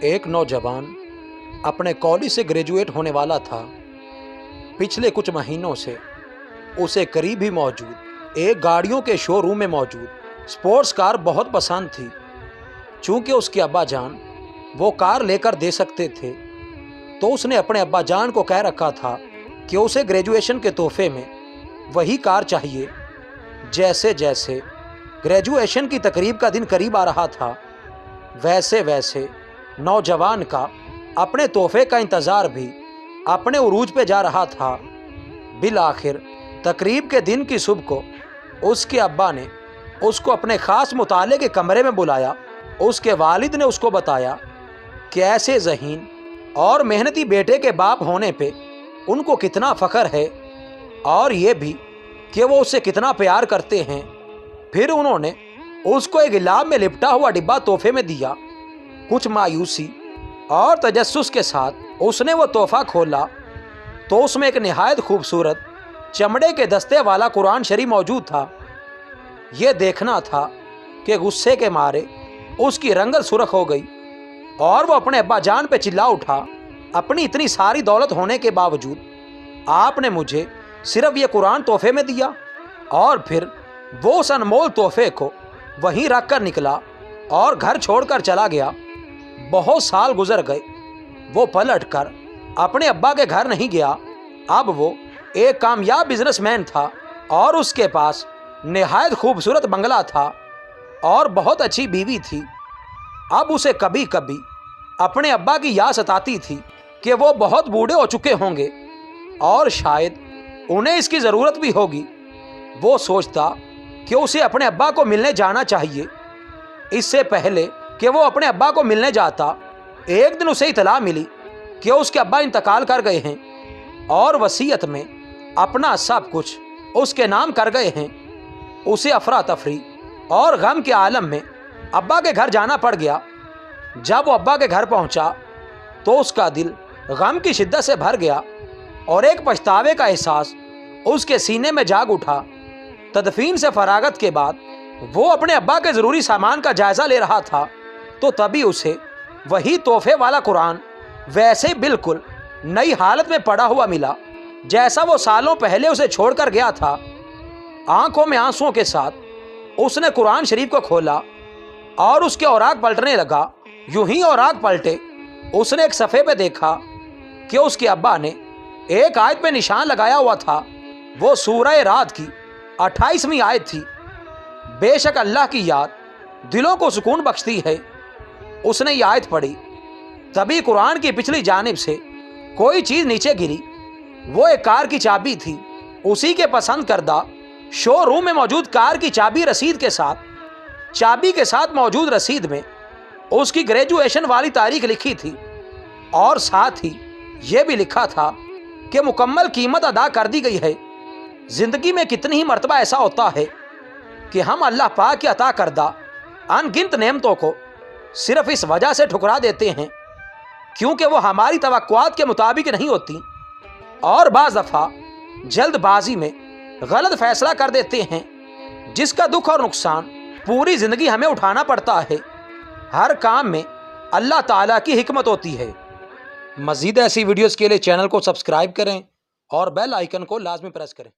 एक नौजवान अपने कॉलेज से ग्रेजुएट होने वाला था। पिछले कुछ महीनों से उसे करीब ही मौजूद एक गाड़ियों के शोरूम में मौजूद स्पोर्ट्स कार बहुत पसंद थी। चूंकि उसके अब्बा जान वो कार लेकर दे सकते थे, तो उसने अपने अब्बा जान को कह रखा था कि उसे ग्रेजुएशन के तोहफे में वही कार चाहिए। जैसे जैसे ग्रेजुएशन की तकरीब का दिन करीब आ रहा था, वैसे वैसे नौजवान का अपने तोहफे का इंतज़ार भी अपने उरूज पे जा रहा था। बिल आखिर तकरीब के दिन की सुबह को उसके अब्बा ने उसको अपने ख़ास मुताले के कमरे में बुलाया। उसके वालिद ने उसको बताया कि ऐसे ज़हीन और मेहनती बेटे के बाप होने पे उनको कितना फ़ख्र है, और ये भी कि वो उससे कितना प्यार करते हैं। फिर उन्होंने उसको एक गिलाब में लिपटा हुआ डिब्बा तोहफे में दिया। कुछ मायूसी और तजस्सुस के साथ उसने वो तोहफा खोला तो उसमें एक निहायत खूबसूरत चमड़े के दस्ते वाला कुरान शरीफ मौजूद था। ये देखना था कि गुस्से के मारे उसकी रंगत सुर्ख हो गई और वो अपने अब्बा जान पे चिल्ला उठा, अपनी इतनी सारी दौलत होने के बावजूद आपने मुझे सिर्फ ये कुरान तोहफे में दिया। और फिर वो उस अनमोल तोहफे को वहीं रख कर निकला और घर छोड़कर चला गया। बहुत साल गुजर गए, वो पलट कर अपने अब्बा के घर नहीं गया। अब वो एक कामयाब बिजनेसमैन था और उसके पास निहायत खूबसूरत बंगला था और बहुत अच्छी बीवी थी। अब उसे कभी कभी अपने अब्बा की याद सताती थी कि वो बहुत बूढ़े हो चुके होंगे और शायद उन्हें इसकी ज़रूरत भी होगी। वो सोचता कि उसे अपने अब्बा को मिलने जाना चाहिए। इससे पहले कि वो अपने अब्बा को मिलने जाता, एक दिन उसे इतला मिली कि उसके अब्बा इंतकाल कर गए हैं और वसीयत में अपना सब कुछ उसके नाम कर गए हैं। उसे अफरा तफरी और गम के आलम में अब्बा के घर जाना पड़ गया। जब वो अब्बा के घर पहुंचा तो उसका दिल गम की शिद्दत से भर गया और एक पछतावे का एहसास उसके सीने में जाग उठा। तदफीन से फरागत के बाद वो अपने अब्बा के ज़रूरी सामान का जायज़ा ले रहा था, तो तभी उसे वही तोहफे वाला कुरान वैसे ही बिल्कुल नई हालत में पड़ा हुआ मिला जैसा वो सालों पहले उसे छोड़कर गया था। आंखों में आंसुओं के साथ उसने कुरान शरीफ को खोला और उसके औराक पलटने लगा। यूं ही औराक पलटे, उसने एक सफ़े पे देखा कि उसके अब्बा ने एक आयत पे निशान लगाया हुआ था। वो सूरह रात की 28वीं आयत थी। बेशक अल्लाह की याद दिलों को सुकून बख्शती है। उसने ये आयत पढ़ी, तभी कुरान की पिछली जानिब से कोई चीज़ नीचे गिरी। वो एक कार की चाबी थी। उसी के पसंद करदा शोरूम में मौजूद कार की चाबी रसीद के साथ, चाबी के साथ मौजूद रसीद में उसकी ग्रेजुएशन वाली तारीख लिखी थी और साथ ही ये भी लिखा था कि मुकम्मल कीमत अदा कर दी गई है। ज़िंदगी में कितनी ही मर्तबा ऐसा होता है कि हम अल्लाह पाक की अता करदा अनगिनत नेमतों को सिर्फ इस वजह से ठुकरा देते हैं क्योंकि वो हमारी तवक्कुआत के मुताबिक नहीं होती, और बाज़ दफ़ा जल्दबाजी में गलत फैसला कर देते हैं जिसका दुख और नुकसान पूरी ज़िंदगी हमें उठाना पड़ता है। हर काम में अल्लाह ताला की हिकमत होती है। मज़ीद ऐसी वीडियोज़ के लिए चैनल को सब्सक्राइब करें और बेल आइकन को लाजमी प्रेस करें।